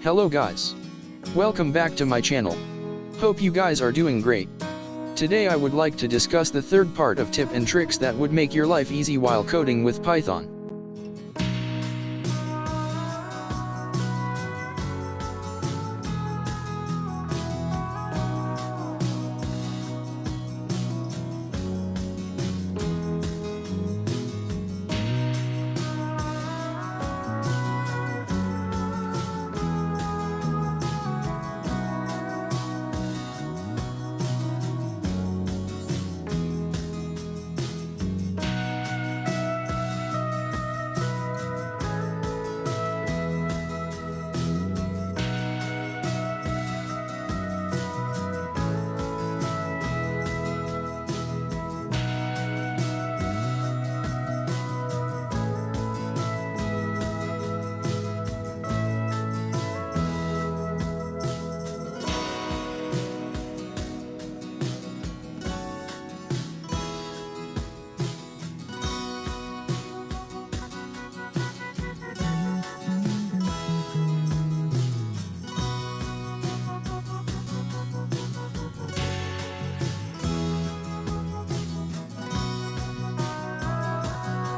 Hello guys. Welcome back to my channel. Hope you guys are doing great. Today I would like to discuss the third part of tip and tricks that would make your life easy while coding with Python.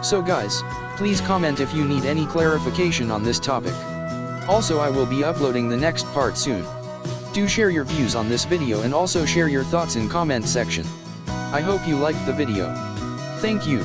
So guys, please comment if you need any clarification on this topic. Also, I will be uploading the next part soon. Do share your views on this video and also share your thoughts in comment section. I hope you liked the video. Thank you.